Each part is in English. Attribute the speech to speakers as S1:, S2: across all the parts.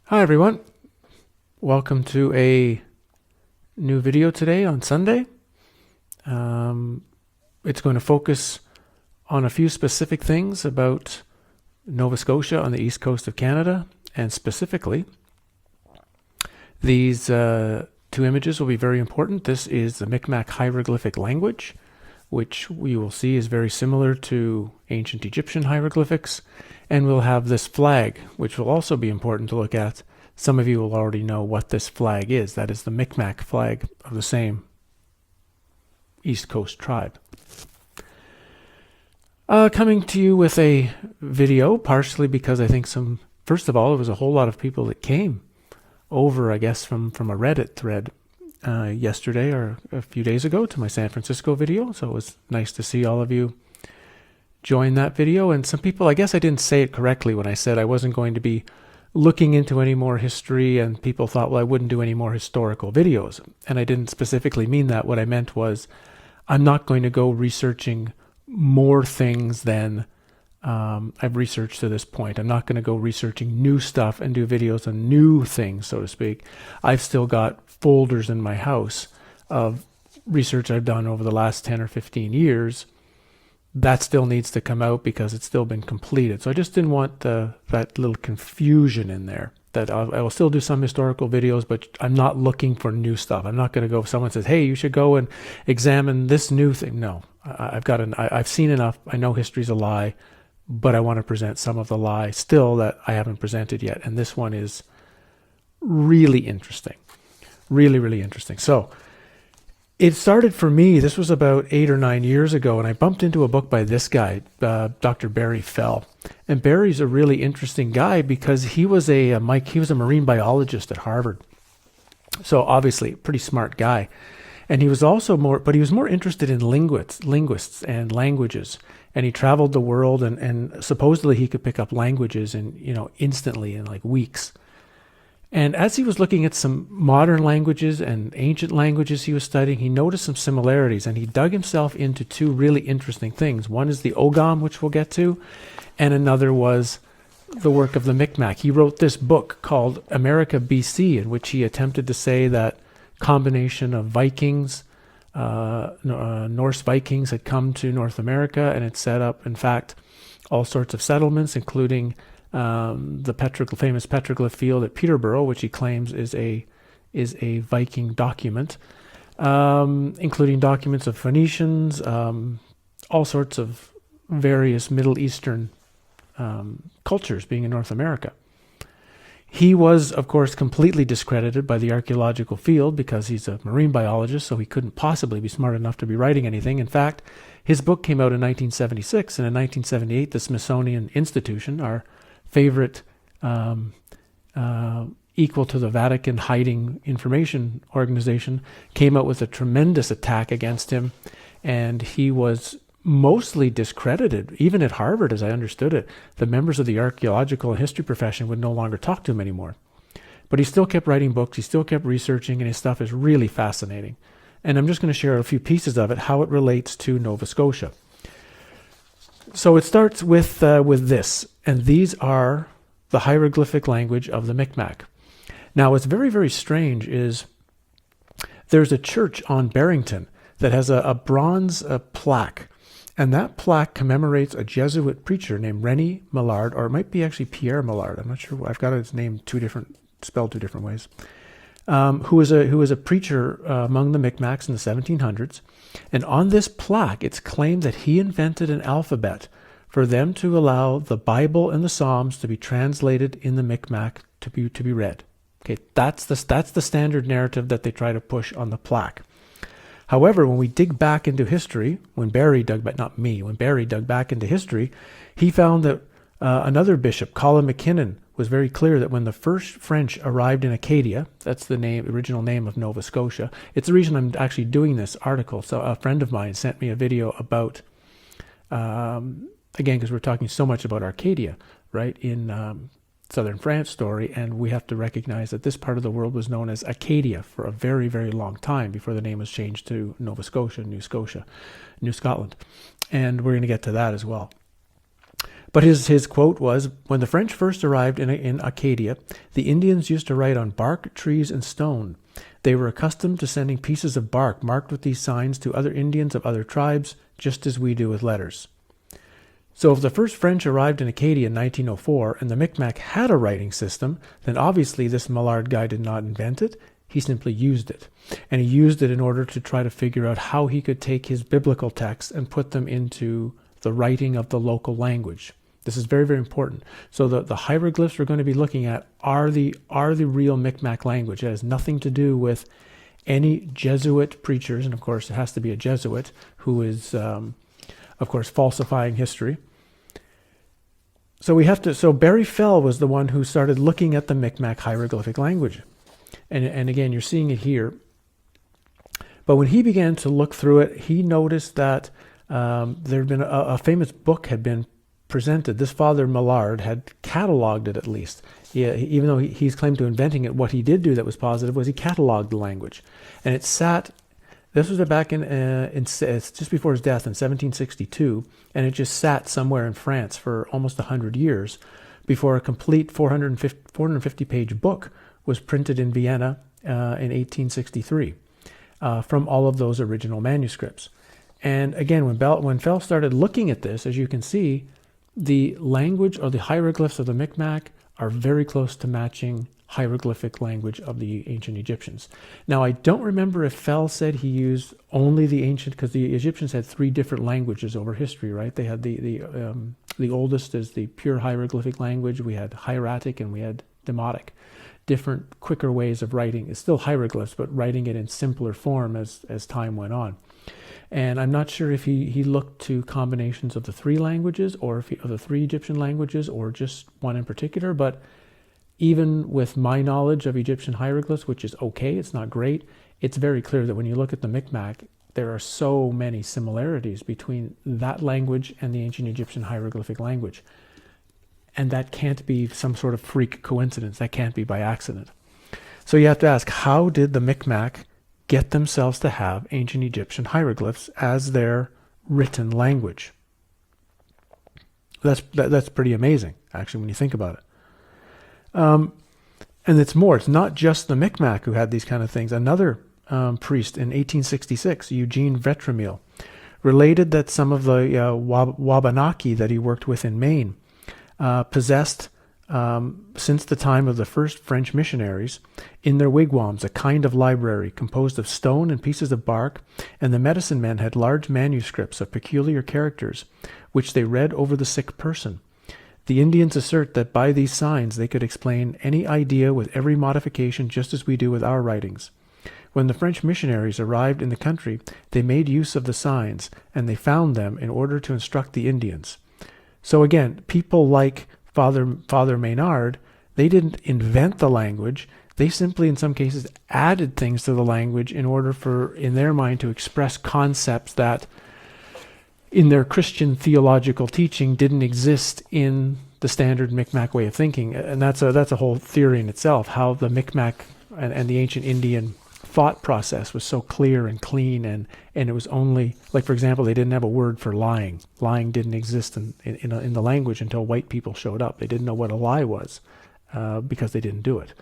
S1: Hi everyone, welcome to a new video today on Sunday. It's going to focus on a few specific things about Nova Scotia on the east coast of Canada, and specifically these two images will be very important. This is the Micmac hieroglyphic language, which we will see is very similar to ancient Egyptian hieroglyphics, and we'll have this flag, which will also be important to look at. Some of you will already know what this flag is. That is the Micmac flag of the same East Coast tribe. Coming to you with a video, partially because I think first of all, there was a whole lot of people that came over, I guess, from a Reddit thread yesterday or a few days ago to my San Francisco video. So it was nice to see all of you join that video. And some people, I guess I didn't say it correctly when I said I wasn't going to be looking into any more history, and people thought, well, I wouldn't do any more historical videos. And I didn't specifically mean that. What I meant was I'm not going to go researching more things than I've researched to this point. I'm not going to go researching new stuff and do videos on new things, so to speak. I've still got folders in my house of research I've done over the last 10 or 15 years. That still needs to come out because it's still been completed. So I just didn't want that little confusion in there. That I will still do some historical videos, but I'm not looking for new stuff. I'm not going to go, if someone says, hey, you should go and examine this new thing. No, I've seen enough. I know history's a lie, but I want to present some of the lie still that I haven't presented yet. And this one is really interesting. Really, really interesting. So it started for me, this was about 8 or 9 years ago, and I bumped into a book by this guy, Dr. Bary Fell. And Bary's a really interesting guy because he was a marine biologist at Harvard. So obviously, pretty smart guy. And he was also he was more interested in linguists and languages. And he traveled the world, and supposedly he could pick up languages instantly in like weeks. And as he was looking at some modern languages and ancient languages he was studying, he noticed some similarities, and he dug himself into two really interesting things. One is the Ogam, which we'll get to, and another was the work of the Micmac. He wrote this book called America BC, in which he attempted to say that combination of Vikings, Norse Vikings had come to North America and had set up, in fact, all sorts of settlements, including the famous petroglyph field at Peterborough, which he claims is a Viking document, including documents of Phoenicians, all sorts of various Middle Eastern cultures being in North America. He was, of course, completely discredited by the archaeological field because he's a marine biologist, so he couldn't possibly be smart enough to be writing anything. In fact, his book came out in 1976, and in 1978, the Smithsonian Institution, our favorite, equal to the Vatican hiding information organization, came out with a tremendous attack against him, and he was mostly discredited. Even at Harvard, as I understood it, the members of the archaeological and history profession would no longer talk to him anymore. But he still kept writing books, he still kept researching, and his stuff is really fascinating. And I'm just going to share a few pieces of it, how it relates to Nova Scotia. So it starts with this, and these are the hieroglyphic language of the Micmac. Now, what's very, very strange is there's a church on Barrington that has a bronze plaque, and that plaque commemorates a Jesuit preacher named René Millard, or it might be actually Pierre Millard. I'm not sure. I've got his name spelled two different ways. Who was a preacher among the Micmacs in the 1700s. And on this plaque, it's claimed that he invented an alphabet for them to allow the Bible and the Psalms to be translated in the Micmac to be read. Okay, that's the standard narrative that they try to push on the plaque. However, when we dig back into history, when Bary dug back into history, he found that another bishop, Colin McKinnon, was very clear that when the first French arrived in Acadia, that's the original name of Nova Scotia. It's the reason I'm actually doing this article. So a friend of mine sent me a video about, again, because we're talking so much about Arcadia, right, in southern France story, and we have to recognize that this part of the world was known as Acadia for a very, very long time before the name was changed to Nova Scotia, New Scotland. And we're going to get to that as well. But his quote was, "When the French first arrived in Acadia, the Indians used to write on bark, trees, and stone. They were accustomed to sending pieces of bark marked with these signs to other Indians of other tribes, just as we do with letters." So if the first French arrived in Acadia in 1904 and the Micmac had a writing system, then obviously this Millard guy did not invent it. He simply used it. And he used it in order to try to figure out how he could take his biblical texts and put them into the writing of the local language. This is very, very important. So the hieroglyphs we're going to be looking at are the real Micmac language. It has nothing to do with any Jesuit preachers, and of course it has to be a Jesuit who is, of course, falsifying history. So Bary Fell was the one who started looking at the Micmac hieroglyphic language. And again, you're seeing it here. But when he began to look through it, he noticed that there had been a famous book had been presented. This father Millard had cataloged it, at least. Even though he's claimed to inventing it, what he did do that was positive was he cataloged the language. And it sat, this was back it's just before his death in 1762, and it just sat somewhere in France for almost 100 years before a complete 450-page book was printed in Vienna in 1863 from all of those original manuscripts. And again, when Fell started looking at this, as you can see, the language or the hieroglyphs of the Micmac are very close to matching hieroglyphic language of the ancient Egyptians. Now, I don't remember if Fell said he used only the ancient, because the Egyptians had 3 different languages over history, right? They had the oldest is the pure hieroglyphic language. We had hieratic and we had demotic. Different, quicker ways of writing. It's still hieroglyphs, but writing it in simpler form as time went on. And I'm not sure if he looked to combinations of the 3 languages or of the 3 Egyptian languages or just one in particular. But even with my knowledge of Egyptian hieroglyphs, which is okay, it's not great, it's very clear that when you look at the Micmac, there are so many similarities between that language and the ancient Egyptian hieroglyphic language. And that can't be some sort of freak coincidence. That can't be by accident. So you have to ask, how did the Micmac get themselves to have ancient Egyptian hieroglyphs as their written language? That's pretty amazing, actually, when you think about it. And it's more. It's not just the Micmac who had these kind of things. Another priest in 1866, Eugene Vetramil, related that some of the Wabanaki that he worked with in Maine possessed, since the time of the first French missionaries, in their wigwams a kind of library composed of stone and pieces of bark, and the medicine men had large manuscripts of peculiar characters, which they read over the sick person. The Indians assert that by these signs they could explain any idea with every modification, just as we do with our writings. When the French missionaries arrived in the country, they made use of the signs, and they found them in order to instruct the Indians. So again, people like Father Maynard, they didn't invent the language. They simply, in some cases, added things to the language in order for, in their mind, to express concepts that in their Christian theological teaching didn't exist in the standard Micmac way of thinking. And that's a whole theory in itself, how the Micmac and the ancient Indian thought process was so clear and clean, and it was only, like, for example, they didn't have a word for lying. Lying didn't exist in the language until white people showed up. They didn't know what a lie was because they didn't do it.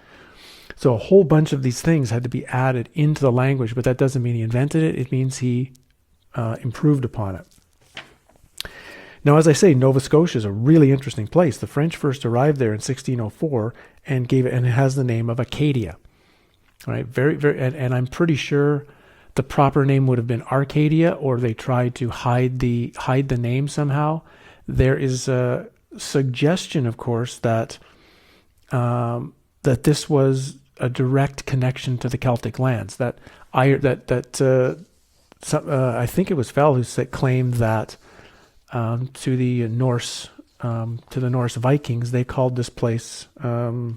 S1: So a whole bunch of these things had to be added into the language, but that doesn't mean he invented it. It means he improved upon it. Now, as I say, Nova Scotia is a really interesting place. The French first arrived there in 1604 and it has the name of Acadia. All right, and I'm pretty sure the proper name would have been Arcadia, or they tried to hide the name somehow. There is a suggestion, of course, that this was a direct connection to the Celtic lands. I think it was Fell who claimed that to the Norse Vikings, they called this place, what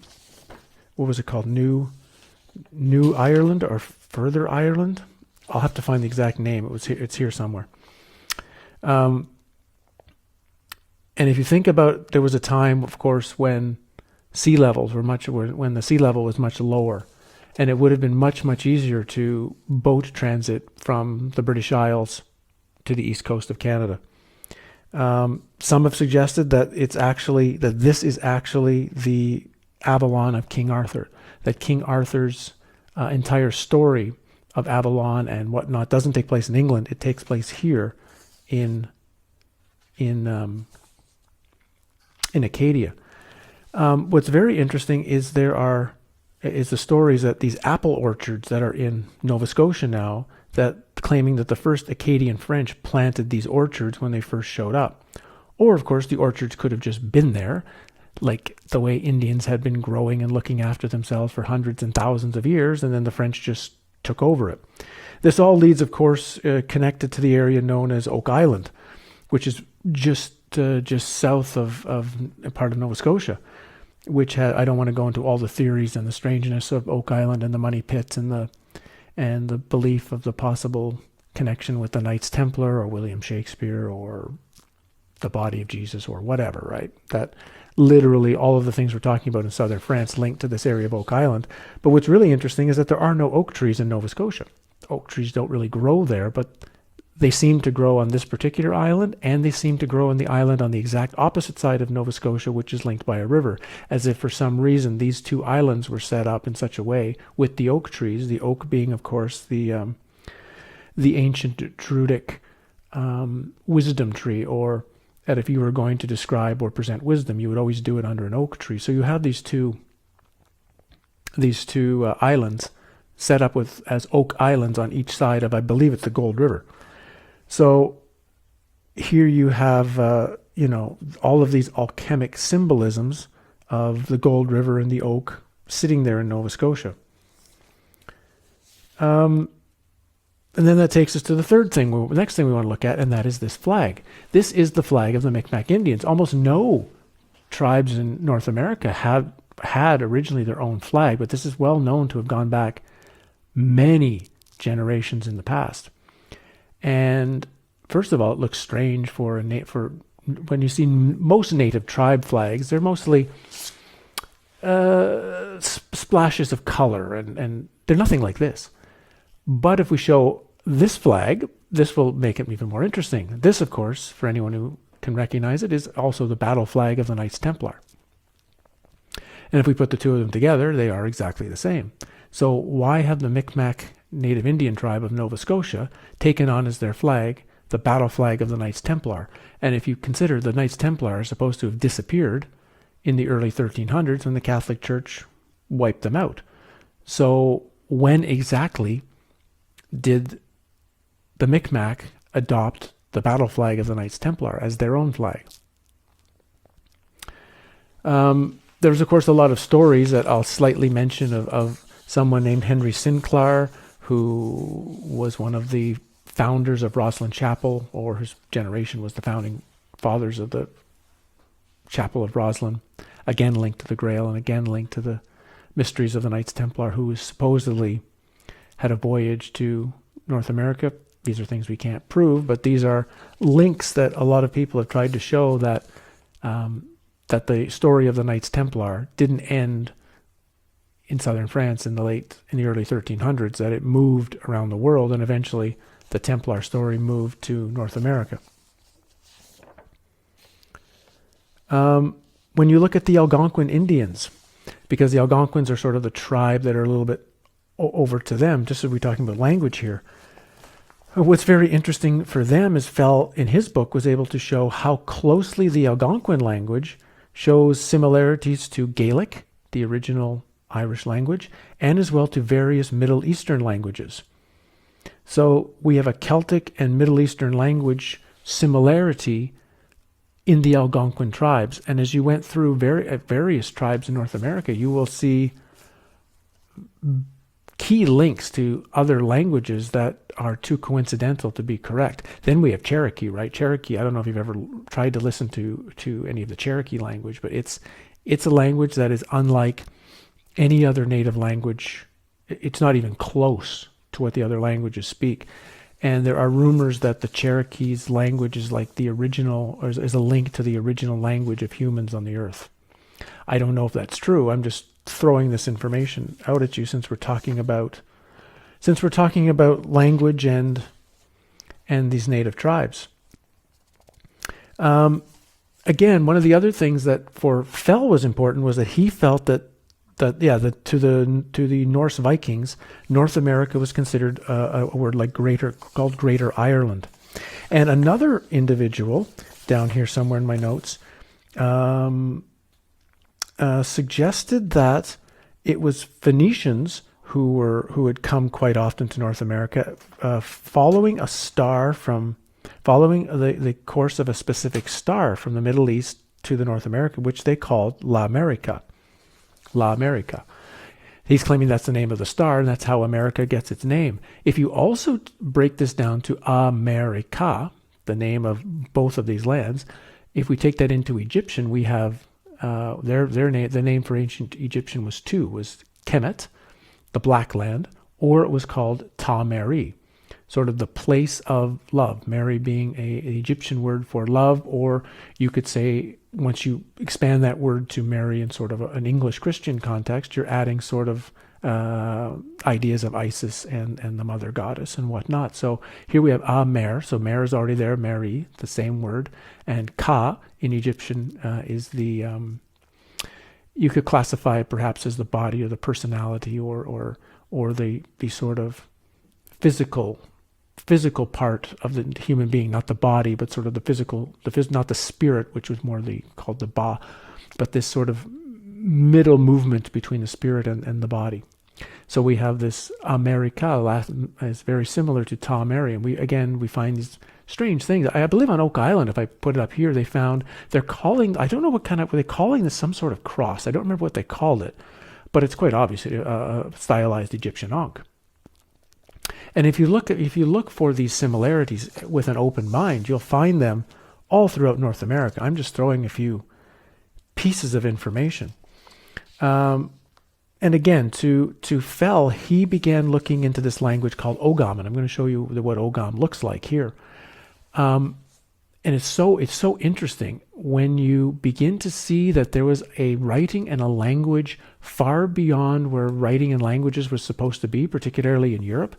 S1: was it called? New Ireland or Further Ireland? I'll have to find the exact name. It's here somewhere. And if you think about, there was a time, of course, when the sea level was much lower, and it would have been much, much easier to boat transit from the British Isles to the east coast of Canada. Some have suggested that this is actually the Avalon of King Arthur, that King Arthur's entire story of Avalon and whatnot doesn't take place in England. It takes place here in Acadia. What's very interesting is the stories that these apple orchards that are in Nova Scotia now, that claiming that the first Acadian French planted these orchards when they first showed up. Or, of course, the orchards could have just been there, like the way Indians had been growing and looking after themselves for hundreds and thousands of years, and then the French just took over it. This all leads, of course, connected to the area known as Oak Island, which is just south of a part of Nova Scotia, which I don't want to go into all the theories and the strangeness of Oak Island and the money pits and the belief of the possible connection with the Knights Templar or William Shakespeare or the body of Jesus or whatever, right? That literally all of the things we're talking about in southern France link to this area of Oak Island. But what's really interesting is that there are no oak trees in Nova Scotia. Oak trees don't really grow there, but they seem to grow on this particular island, and they seem to grow on the island on the exact opposite side of Nova Scotia, which is linked by a river, as if for some reason these two islands were set up in such a way with the oak trees, the oak being, of course, the ancient Druidic wisdom tree, or that if you were going to describe or present wisdom, you would always do it under an oak tree. So you have these two islands set up as oak islands on each side of, I believe it's the Gold River. So here you have, all of these alchemic symbolisms of the Gold River and the oak sitting there in Nova Scotia. And then that takes us to the next thing we want to look at, and that is this flag. This is the flag of the Micmac Indians. Almost no tribes in North America had originally their own flag, but this is well known to have gone back many generations in the past. And first of all, it looks strange for when you see most native tribe flags. They're mostly splashes of color, and they're nothing like this. But if we show this flag, this will make it even more interesting. This, of course, for anyone who can recognize it, is also the battle flag of the Knights Templar. And if we put the two of them together, they are exactly the same. So why have the Micmac Native Indian tribe of Nova Scotia taken on as their flag the battle flag of the Knights Templar? And if you consider the Knights Templar are supposed to have disappeared in the early 1300s when the Catholic Church wiped them out. So when exactly did the Micmac adopt the battle flag of the Knights Templar as their own flag? There's, of course, a lot of stories that I'll slightly mention of someone named Henry Sinclair, who was one of the founders of Rosslyn Chapel, or his generation was the founding fathers of the Chapel of Rosslyn, again linked to the Grail and again linked to the mysteries of the Knights Templar, who supposedly had a voyage to North America. These are things we can't prove, but these are links that a lot of people have tried to show that that the story of the Knights Templar didn't end in southern France in the early 1300s, that it moved around the world, and eventually the Templar story moved to North America. When you look at the Algonquin Indians, because the Algonquins are sort of the tribe that are a little bit over to them, just as we're talking about language here, what's very interesting for them is Fell, in his book, was able to show how closely the Algonquin language shows similarities to Gaelic, the original Irish language, and as well to various Middle Eastern languages. So we have a Celtic and Middle Eastern language similarity in the Algonquin tribes. And as you went through various tribes in North America, you will see key links to other languages that are too coincidental to be correct. Then we have Cherokee, right? Cherokee, I don't know if you've ever tried to listen to any of the Cherokee language, but it's a language that is unlike any other native language. It's not even close to what the other languages speak. And there are rumors that the Cherokee's language is like the original, or is a link to the original language of humans on the earth. I don't know if that's true. I'm just throwing this information out at you since we're talking about language and these native tribes. Again, one of the other things that for Fell was important was that he felt that to the Norse Vikings, North America was considered a word like called Greater Ireland. And another individual down here somewhere in my notes suggested that it was Phoenicians who had come quite often to North America, following the course of a specific star from the Middle East to the North America, which they called La America. La America. He's claiming that's the name of the star, and that's how America gets its name. If you also break this down to America, the name of both of these lands, if we take that into Egyptian, we have their name. The name for ancient Egyptian was Kemet, the Black Land, or it was called Ta Meri, sort of the place of love. Meri being an Egyptian word for love, or you could say, once you expand that word to Mary in sort of an English Christian context, you're adding sort of ideas of Isis and the mother goddess and whatnot. So here we have Mer, so Mer is already there, Mary, the same word, and Ka in Egyptian is the, you could classify it perhaps as the body or the personality or the sort of physical part of the human being, not the body, but sort of the physical, not the spirit, which was more called the ba, but this sort of middle movement between the spirit and the body. So we have this America, Latin, is very similar to Ta Meri, and we find these strange things. I believe on Oak Island, if I put it up here, they're calling, I don't know were they calling this some sort of cross? I don't remember what they called it, but it's quite obviously a stylized Egyptian Ankh. And if you look for these similarities with an open mind, you'll find them all throughout North America. I'm just throwing a few pieces of information. And again, to Fell, he began looking into this language called Ogam, and I'm going to show you what Ogam looks like here. And it's so interesting when you begin to see that there was a writing and a language far beyond where writing and languages were supposed to be, particularly in Europe,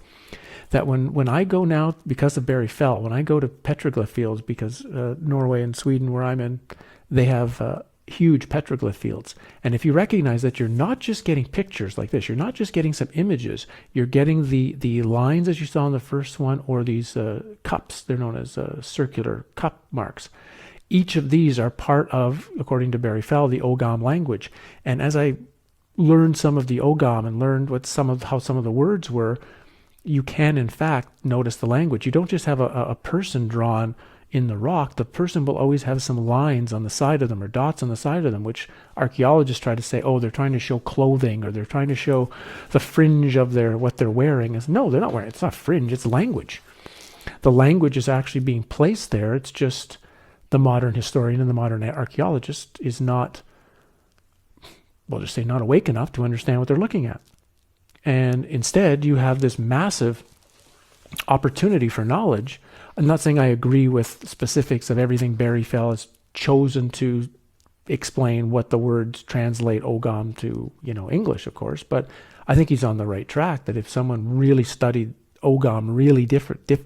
S1: that when I go now, because of Bary Fell, when I go to petroglyph fields, because Norway and Sweden, where I'm in, they have huge petroglyph fields. And if you recognize that you're not just getting pictures like this, you're not just getting some images, you're getting the lines as you saw in the first one, or these cups, they're known as circular cup marks. Each of these are part of, according to Bary Fell, the Ogam language. And as I learned some of the Ogam and learned how some of the words were, you can in fact notice the language. You don't just have a person drawn in the rock. The person will always have some lines on the side of them or dots on the side of them, which archaeologists try to say, oh, they're trying to show clothing, or they're trying to show the fringe of what they're wearing. No, they're not wearing it. It's not fringe, it's language. The language is actually being placed there. It's just the modern historian and the modern archaeologist is not, we'll just say, not awake enough to understand what they're looking at. And instead, you have this massive opportunity for knowledge. I'm not saying I agree with specifics of everything Bary Fell has chosen to explain what the words translate Ogam to, English, of course, but I think he's on the right track, that if someone really studied Ogam really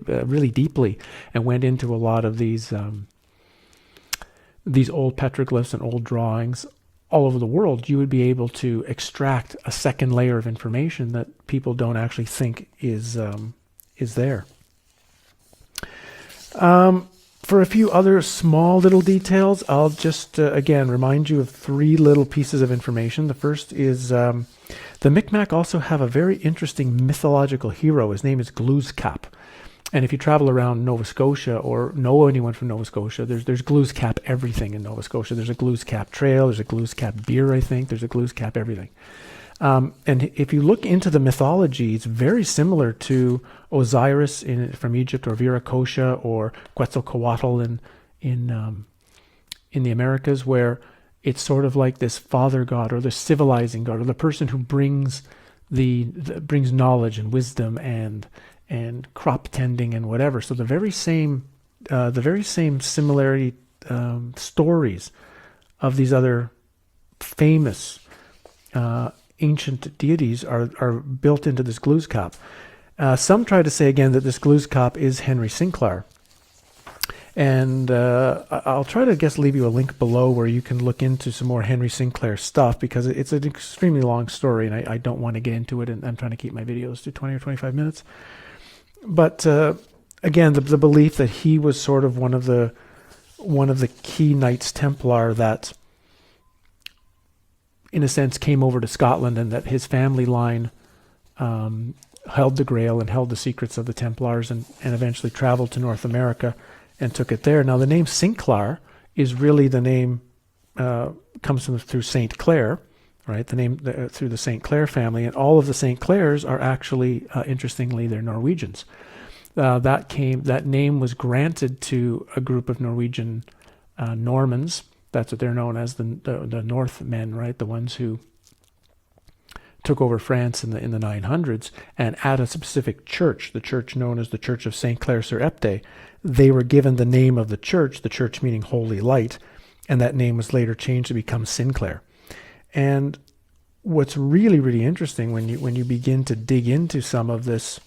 S1: really deeply and went into a lot of these old petroglyphs and old drawings all over the world, you would be able to extract a second layer of information that people don't actually think is there. For a few other small little details, I'll just again remind you of three little pieces of information. The first is the Micmac also have a very interesting mythological hero. His name is Gluescap. And if you travel around Nova Scotia or know anyone from Nova Scotia, there's Gluescap everything in Nova Scotia. There's a Gluescap trail, there's a Gluescap beer, I think, there's a Gluescap everything. And if you look into the mythology, it's very similar to Osiris from Egypt, or Viracocha, or Quetzalcoatl in the Americas, where it's sort of like this father god, or the civilizing god, or the person who brings brings knowledge and wisdom and crop tending and whatever. So the very same similarity stories of these other famous ancient deities are built into this Gluescap. Some try to say again that this Gluescap is Henry Sinclair. And I'll try to, I guess, leave you a link below where you can look into some more Henry Sinclair stuff, because it's an extremely long story, and I don't want to get into it, and I'm trying to keep my videos to 20 or 25 minutes. But again, the belief that he was sort of one of the key Knights Templar that, in a sense, came over to Scotland, and that his family line held the Grail and held the secrets of the Templars, and eventually traveled to North America and took it there. Now, the name Sinclair is really the name, comes through Saintclair, right? The name through the Saintclair family, and all of the Saintclairs are actually, interestingly, they're Norwegians. That name was granted to a group of Norwegian Normans. That's what they're known as, the Northmen, right? The ones who took over France in the 900s, and at a specific church, the church known as the Church of Saintclair sur Epte, they were given the name of the church meaning holy light, and that name was later changed to become Sinclair. And what's really, really interesting when you begin to dig into some of this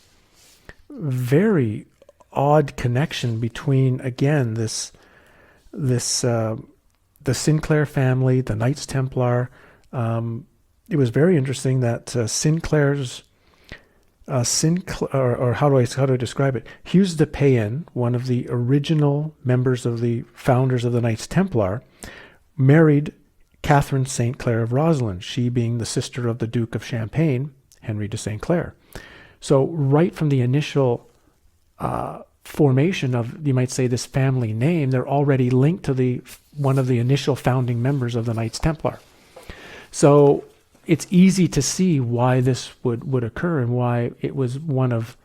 S1: very odd connection between, again, the Sinclair family, the Knights Templar. It was very interesting that Sinclair's or how do I describe it? Hughes de Payen, one of the original members of the founders of the Knights Templar, married Catherine St. Clair of Roslin, she being the sister of the Duke of Champagne, Henry de St. Clair. So right from the initial formation of, you might say, this family name, they're already linked to one of the initial founding members of the Knights Templar. So it's easy to see why this would occur, and why it was one of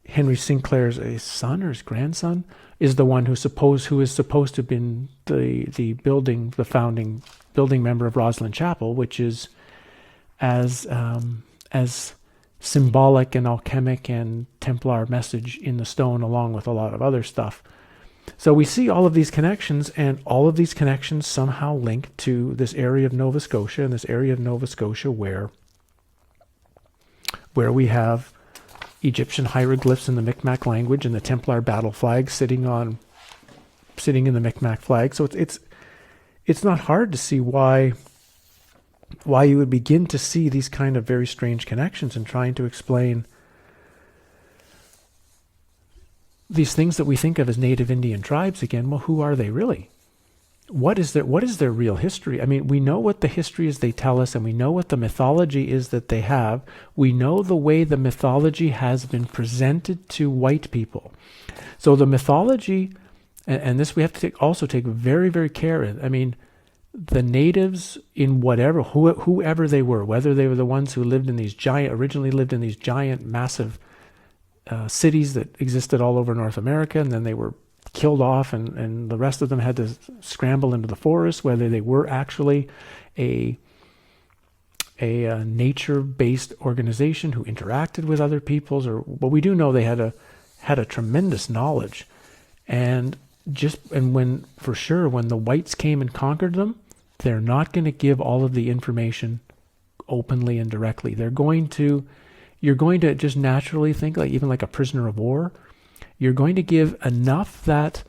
S1: Henry Sinclair's son or his grandson is the one who is supposed to have been the founding building member of Roslin Chapel, which is as symbolic and alchemic and Templar message in the stone, along with a lot of other stuff. So we see all of these connections, and all of these connections somehow link to this area of Nova Scotia, and this area of Nova Scotia where we have Egyptian hieroglyphs in the Micmac language, and the Templar battle flag sitting in the Micmac flag. So it's not hard to see why you would begin to see these kind of very strange connections, and trying to explain these things that we think of as native Indian tribes. Again, well, who are they really? What is their real history? I mean, we know what the history is they tell us, and we know what the mythology is that they have. We know the way the mythology has been presented to white people. So the mythology, and this we have to also take very, very care in. I mean, the natives in whoever they were, whether they were the ones who originally lived in these giant, massive cities that existed all over North America, and then they were killed off, and the rest of them had to scramble into the forest, whether they were actually a nature-based organization who interacted with other peoples, but we do know they had a tremendous knowledge. And when the whites came and conquered them, they're not going to give all of the information openly and directly. You're going to just naturally think, even like a prisoner of war, you're going to give enough that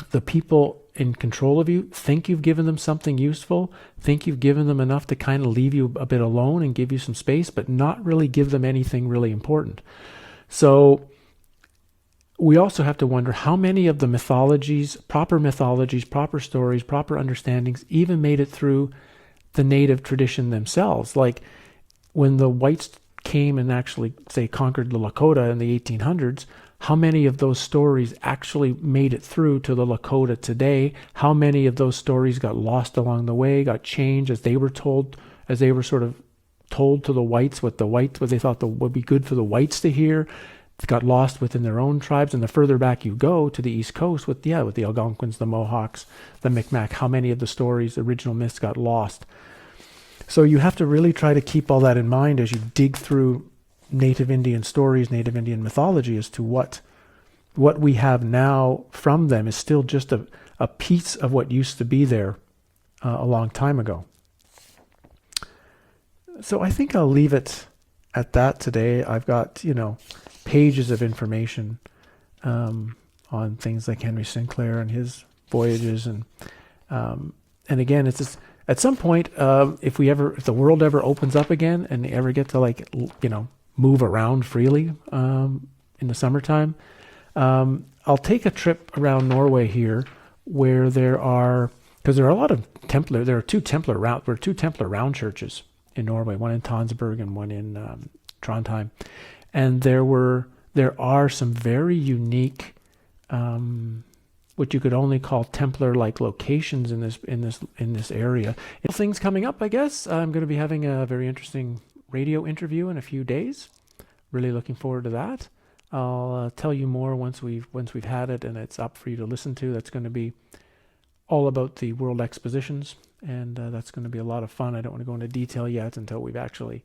S1: the people in control of you think you've given them something useful, think you've given them enough to kind of leave you a bit alone and give you some space, but not really give them anything really important. So we also have to wonder how many of the mythologies, proper stories, proper understandings, even made it through the native tradition themselves. Like when the whites came and actually, say, conquered the Lakota in the 1800s, how many of those stories actually made it through to the Lakota today? How many of those stories got lost along the way, got changed as they were sort of told to the whites what they thought would be good for the whites to hear? It got lost within their own tribes. And the further back you go to the East Coast with the Algonquins, the Mohawks, the Micmac, how many of the stories, original myths, got lost? So you have to really try to keep all that in mind as you dig through native Indian stories, native Indian mythology, as to what we have now from them is still just a piece of what used to be there a long time ago. So I think I'll leave it at that today. I've got, pages of information on on things like Henry Sinclair and his voyages, and again, it's just, at some point, if the world ever opens up again and they ever get to move around freely in the summertime, I'll take a trip around Norway here, where because there are a lot of Templar. There are two Templar round churches in Norway, one in Tonsberg and one in Trondheim, and there are some very unique, what you could only call Templar-like locations in this area. Things coming up, I guess. I'm going to be having a very interesting radio interview in a few days. Really looking forward to that. I'll tell you more once we've had it and it's up for you to listen to. That's going to be all about the World Expositions, and that's going to be a lot of fun. I don't want to go into detail yet until we've actually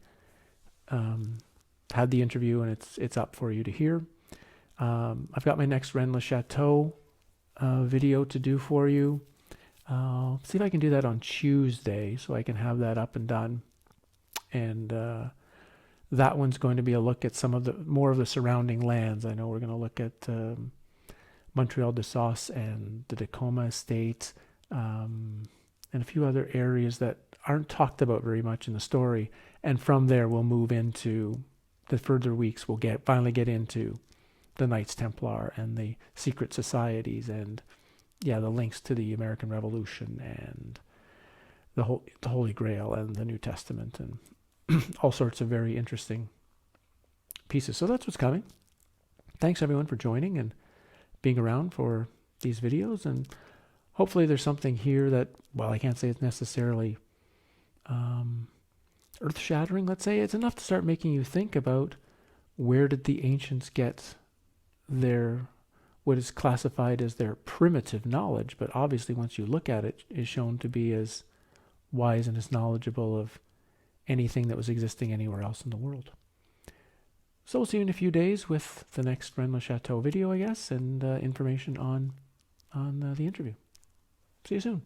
S1: had the interview and it's up for you to hear. I've got my next Rennes Le Chateau video to do for you. I'll see if I can do that on Tuesday so I can have that up and done. And that one's going to be a look at more of the surrounding lands. I know we're going to look at Montreal de Sauce and the Tacoma Estate, and a few other areas that aren't talked about very much in the story. And from there, we'll move into the further weeks. We'll finally get into the Knights Templar and the secret societies, and the links to the American Revolution and the Holy Grail and the New Testament, and all sorts of very interesting pieces. So that's what's coming. Thanks everyone for joining and being around for these videos, and hopefully there's something here that, well, I can't say it's necessarily earth-shattering. Let's say it's enough to start making you think about, where did the ancients get what is classified as their primitive knowledge, but obviously once you look at it, is shown to be as wise and as knowledgeable of anything that was existing anywhere else in the world. So we'll see you in a few days with the next Rennes Le Chateau video, I guess, and information on the interview. See you soon.